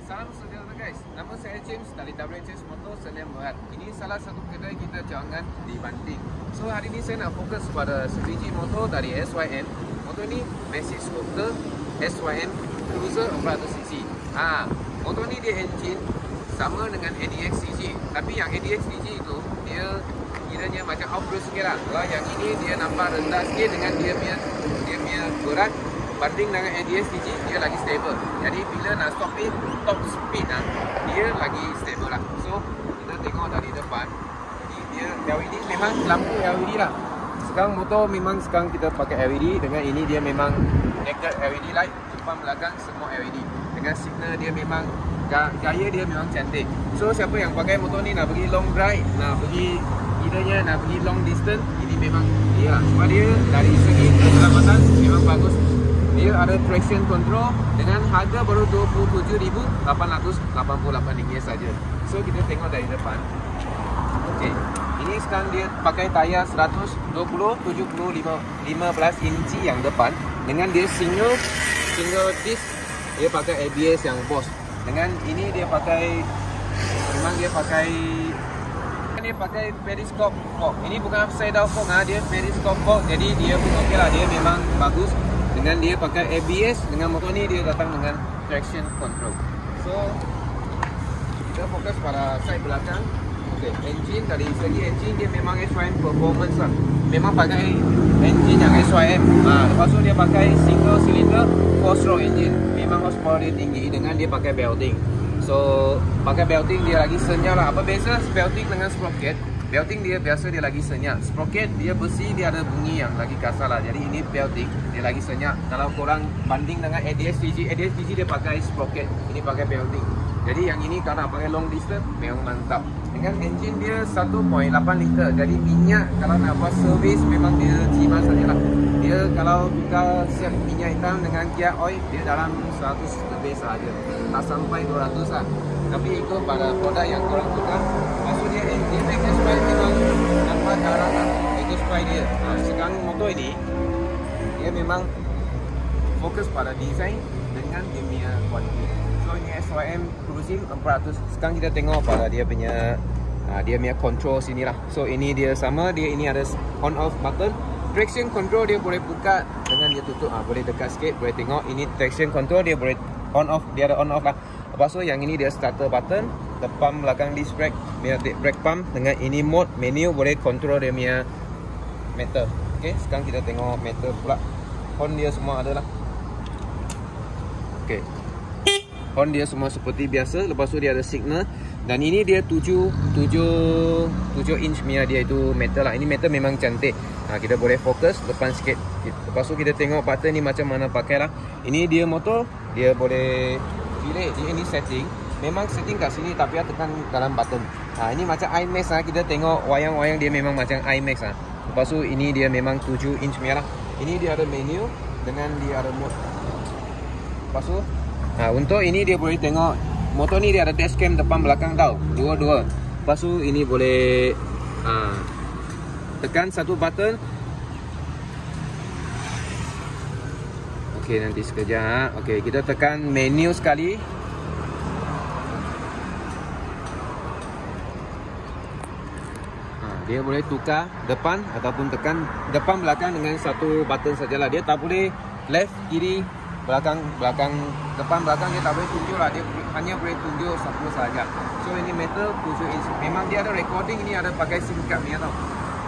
Salam sejahtera guys. Nama saya James dari WHS Motor Sdn Bhd. Ini salah satu kedai kita cawangan di Banting. So hari ini saya nak fokus pada sebiji motor dari SYM. Motor ini Massive Scooter SYM Cruiser 400cc. Motor ini dia engine sama dengan ADX CG. Tapi yang ADX CG itu dia kiranya macam off-road sikit lah. Kalau yang ini dia nampak rendah sikit dengan dia punya berat. Banding dengan ADX CG, dia lagi stable. Jadi bila nak top speed dia lagi stable lah. So kita tengok dari depan, ini dia LED, memang lampu LED lah. Sekarang motor memang kita pakai LED. Dengan ini dia memang naked LED light. Depan belakang semua LED. Dengan signal dia memang gaya dia memang cantik. So siapa yang pakai motor ni nak pergi long drive, nak pergi nak pergi long distance, ini memang dia lah. Sebab dia dari segi keselamatan memang bagus. Dia ada traction control dengan harga baru RM27,888 saja. So kita tengok dari depan. Okey. Ini sekarang dia pakai tayar 120/70/15 inci yang depan dengan dia single disc. Dia pakai ABS yang Boss. Dengan ini dia pakai periscope fork. Ini bukan upside down fork, dia periscope fork. Jadi dia pun okey lah, dia memang bagus. Dengan dia pakai ABS, dengan motor ni dia datang dengan traction control. So kita fokus pada side belakang. Okey, engine dari segi engine dia memang SYM performance lah. Memang pakai engine yang SYM. Lepas tu dia pakai single cylinder 4-stroke engine. Memang horsepower dia tinggi dengan dia pakai belting. So pakai belting dia lagi senyap lah. Apa beza belting dengan sprocket? Belting dia biasa dia lagi senyap. Sprocket dia besi, dia ada bunyi yang lagi kasar lah. Jadi ini belting dia lagi senyap. Kalau korang banding dengan ADX CG dia pakai sprocket, ini pakai belting. Jadi yang ini kalau nak pakai long distance memang mantap. Dengan engine dia 1.8 liter. Jadi minyak kalau nak buat servis memang dia jimat sajalah. Dia kalau tukar siap minyak hitam dengan gear oil dia dalam 100 lebih sahaja. Tak sampai 200 lah. Tapi ikut pada produk yang korang tukar. Maksud dia engine exhaust memang nampak darah lah. Exhaust pipe dia. Sekarang motor ini dia memang fokus pada design dengan dia punya quality. So ini SYM Cruising 400. Sekarang kita tengok pada dia punya control sini lah. So ini dia sama, dia ini ada on off button. Traction control dia boleh buka dengan dia tutup. Boleh dekat sikit, boleh tengok. Ini traction control dia boleh on off, dia ada on off lah. Lepas tu yang ini dia starter button, depan belakang disc brake, brake pump. Dengan ini mode menu boleh control dia punya meter. Okey, sekarang kita tengok meter pula. Horn dia semua ada lah. Okey. Horn dia semua seperti biasa. Lepas tu dia ada signal. Dan ini dia 7 inch punya dia itu metal lah. Ini metal memang cantik. Kita boleh fokus depan sikit. Lepas tu kita tengok button ni macam mana pakai lah. Ini dia motor, dia boleh pilih. Dia ini setting. Memang setting kat sini tapi tekan dalam button. Ini macam IMAX lah. Kita tengok wayang-wayang dia memang macam IMAX lah. Lepas tu ini dia memang 7 inch punya lah. Ini dia ada menu dengan dia ada mode. Lepas tu untuk ini dia boleh tengok motor ni dia ada dashcam depan belakang tau. Dua-dua. Lepas tu ini boleh tekan satu button. Okey, nanti sekejap. Okey, kita tekan menu sekali. Dia boleh tukar depan ataupun tekan depan belakang dengan satu button sajalah. Dia tak boleh left, kiri, belakang, depan belakang dia tak boleh tunjuk lah. Dia hanya boleh tunjuk satu sahaja. So ini metal 7 inch. Memang dia ada recording, ini ada pakai SIM card ni tau.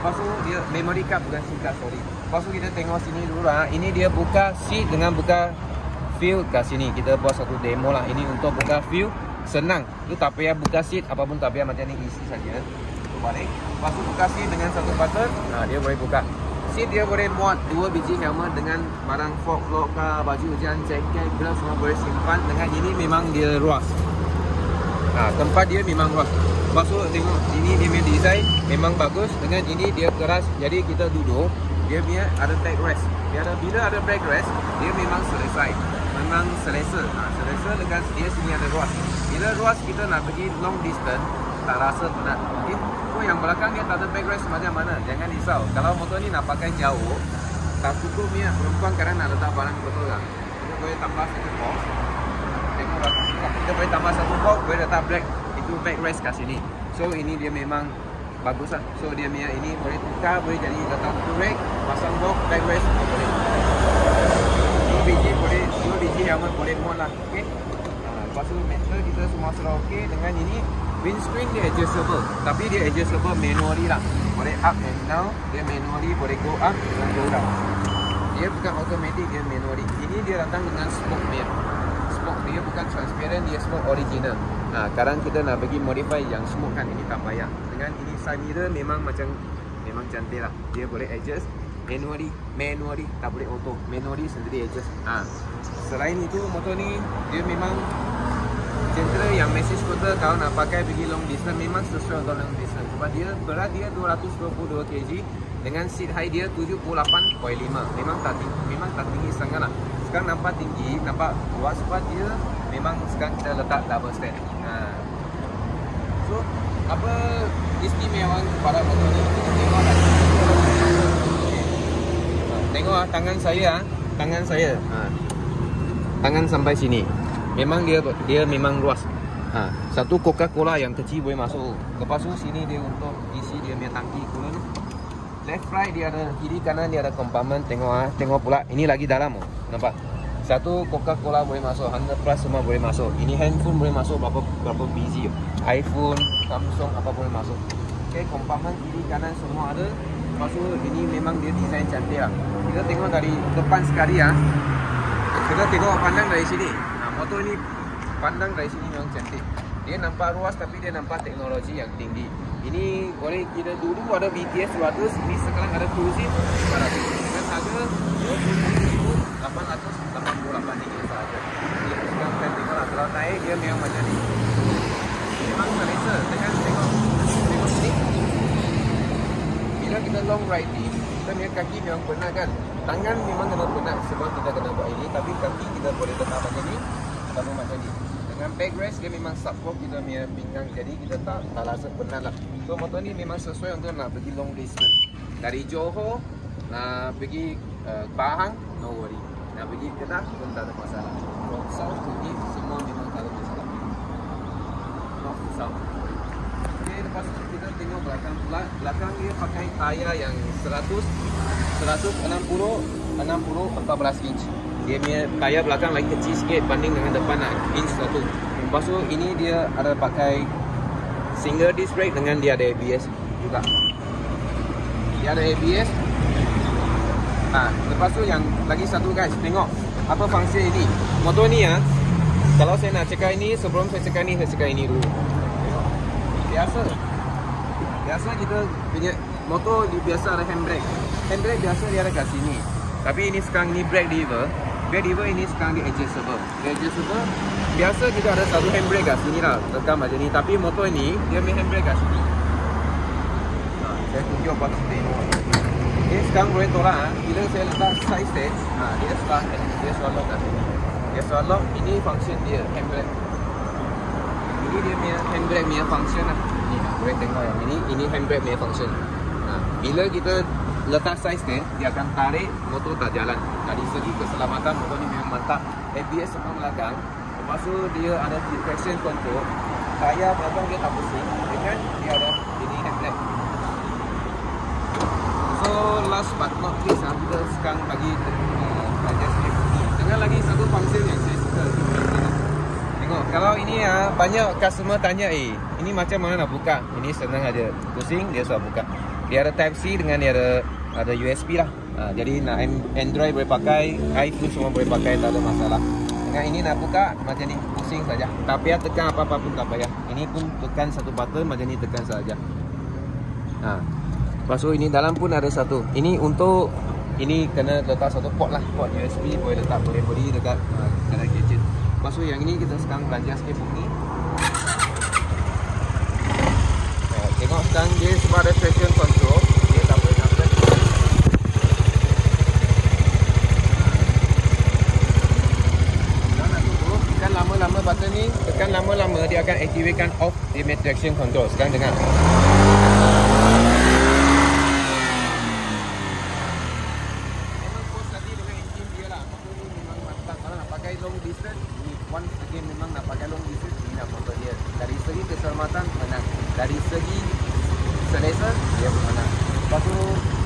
Lepas tu dia memory card, bukan SIM card, sorry. Lepas tu kita tengok sini dulu lah. Ini dia buka seat dengan buka view kat sini. Kita buat satu demo lah. Ini untuk buka view senang. Tu tak payah buka seat apapun, tak payah macam ni, isi saja. Balik. Lepas tu buka seat dengan satu button. Dia boleh buka. Seat dia boleh muat 2 biji helmet dengan barang fork, loka, baju hujan, jaket, glove semua boleh simpan. Dengan ini memang dia luas. Tempat dia memang luas. Lepas tu tengok ini dia punya design memang bagus. Dengan ini dia keras. Jadi kita duduk, dia punya ada backrest. Bila ada backrest, dia memang selesai. Memang selesa. Selesa dengan dia sini ada luas. Bila luas kita nak pergi long distance, tak rasa penat. Yang belakang dia tak ada backrest macam mana. Jangan risau. Kalau motor ni nak pakai jauh, tak cukup ni perempuan kadang nak letak barang betul kan. Kita boleh tambah satu box. Tengok belakang. kita boleh tambah satu box, boleh letak black itu backrest kat sini. So ini dia memang bagus lah. So dia punya ini boleh tukar, boleh jadi letak satu rack, pasang box, backrest boleh. 2 biji boleh, 2 biji yang boleh muat lah. Okay. Lepas tu metal kita semua sudah okey. Dengan ini windscreen dia adjustable, tapi dia adjustable manually lah. Boleh up and down, dia manually boleh go up dan go down. Dia bukan automatic, dia manually. Ini dia datang dengan smoke mirror. Smoke dia bukan transparent, dia smoke original. Sekarang kita nak bagi modify yang smoke kan, ini tak payah. Dengan ini side mirror memang cantik lah. Dia boleh adjust manually, tak boleh auto. Manually sendiri adjust. Selain itu motor ni dia memang gentle yang message control. Kalau nak pakai pergi long distance memang sesuai untuk long distance. Sebab dia berat dia 222 kg dengan seat height dia 78.5. Memang tak tinggi sangat lah. Sekarang nampak tinggi, nampak luas sebab dia memang sekarang kita letak double stand. So apa istimewaan kepada motor ni? Kita tengok lah. Tengok lah tangan saya. Tangan sampai sini. Memang dia memang luas. Satu Coca-Cola yang kecil boleh masuk. Lepas tu sini dia untuk isi dia punya tangki coolant. Left right dia ada, kiri kanan dia ada compartment. Tengok pula ini lagi dalam. Nampak? Satu Coca-Cola boleh masuk, 100 plus semua boleh masuk. Ini handphone boleh masuk berapa biji. iPhone, Samsung apa boleh masuk. Okay, compartment kiri kanan semua ada. Lepas tu ini memang dia design cantik lah. Kita tengok dari depan sekali ya. Kita tengok pandang dari sini. Motor ni pandang dari sini memang cantik. Dia nampak luas tapi dia nampak teknologi yang tinggi. Ini boleh kita dulu ada VTS 200, ini sekarang ada Cruise 400 dengan harga 2888 sahaja. Dia sekarang saya tengok lah, kalau naik dia memang macam ni. Memang selesa. Tengok sini. Bila kita long ride ni, kita punya kaki memang penat kan. Tangan memang kena penat sebab kita kena buat ini, tapi kaki kita boleh letak macam ni atau macam ni. Dengan backrest dia memang support kita punya pinggang, jadi kita tak rasa penat lah. So motor ni memang sesuai untuk nak pergi long distance. Dari Johor nak pergi Pahang, no worry. Nak pergi Kedah pun tak ada masalah. From south to east semua memang tak ada masalah. North to south. Okay, lepas tu kita tengok belakang pula. Belakang dia pakai tayar yang 14 inch. Dia punya tayar belakang lagi kecil sikit banding dengan depan lah, inch 1. Lepas tu ini dia ada pakai single disc brake dengan dia ada ABS juga. Dia ada ABS. Lepas tu yang lagi satu guys, tengok apa fungsi ini. Motor ni kalau saya nak cakap ini, sebelum saya cakap ini dulu. Biasa kita punya motor biasa ada handbrake. Handbrake biasa dia ada kat sini. Tapi ini sekarang ini brake lever. Brake lever ini sekarang dia adjustable. Biasa kita ada satu handbrake kat sini lah, tekan macam ni. Tapi motor ini dia punya handbrake kat sini. Saya tunjuk apa tengok. Ini sekarang boleh tolak. Bila saya letak side stand, dia start, dia swallow kat sini. Dia swallow. Ini function dia handbrake. Ini dia punya handbrake punya function lah. Ni boleh tengok yang ini handbrake punya function. Bila kita letak side stand, dia akan tarik motor tak jalan. Dari segi keselamatan motor ni memang mantap. ABS semua belakang. Lepas tu dia ada traction control. Tayar belakang dia tak pusing. Dengan dia ada ini handbrake. So last but not least, kita sekarang bagi adjust strip. Dengan lagi satu function yang saya suka. Tengok, kalau ini banyak customer tanya, ini macam mana nak buka? Ini senang aja. Pusing dia sudah buka. Dia ada Type C dengan dia ada USB lah. Jadi nak Android boleh pakai, iPhone semua boleh pakai, tak ada masalah. Dengan ini nak buka macam ni, pusing saja. Tak payah tekan apa-apa pun tak payah. Ini pun tekan satu button macam ni, tekan saja. Lepas tu ini dalam pun ada satu. Ini untuk ini kena letak satu port lah, port USB boleh letak, boleh beri dekat gadget. Lepas tu yang ini kita sekarang belanja sikit bunyi. Tengok sekarang dia sebab ada traction control, dia tak boleh nak tunggu, tekan lama-lama button ni, tekan lama-lama dia akan activatekan off dia punya traction control. Sekarang dengar. Memang puas hati dengan engine dia lah. Motor ni memang mantap. Kalau nak pakai long distance, once again memang nak pakai long distance keselamatan menang. Dari segi selesa dia pun menang. Lepas tu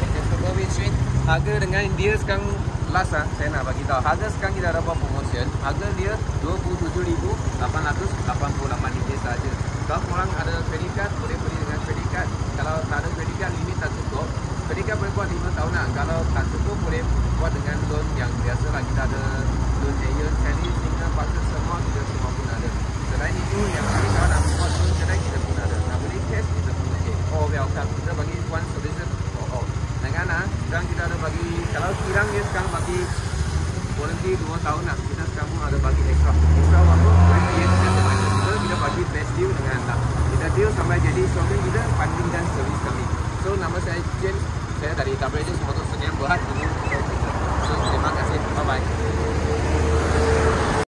adjustable windscreen, harga dengan dia sekarang last saya nak bagi tahu. Harga sekarang kita ada buat promotion. Harga dia RM27,888 saja. Kalau korang ada credit card, boleh beli dengan credit card. Kalau tak ada credit card, limit tak cukup. Credit card boleh buat 5 tahunan. Kalau tak cukup, boleh buat dengan loan yang biasa lah. Kita ada loan Aeon, Chinese, Singapore,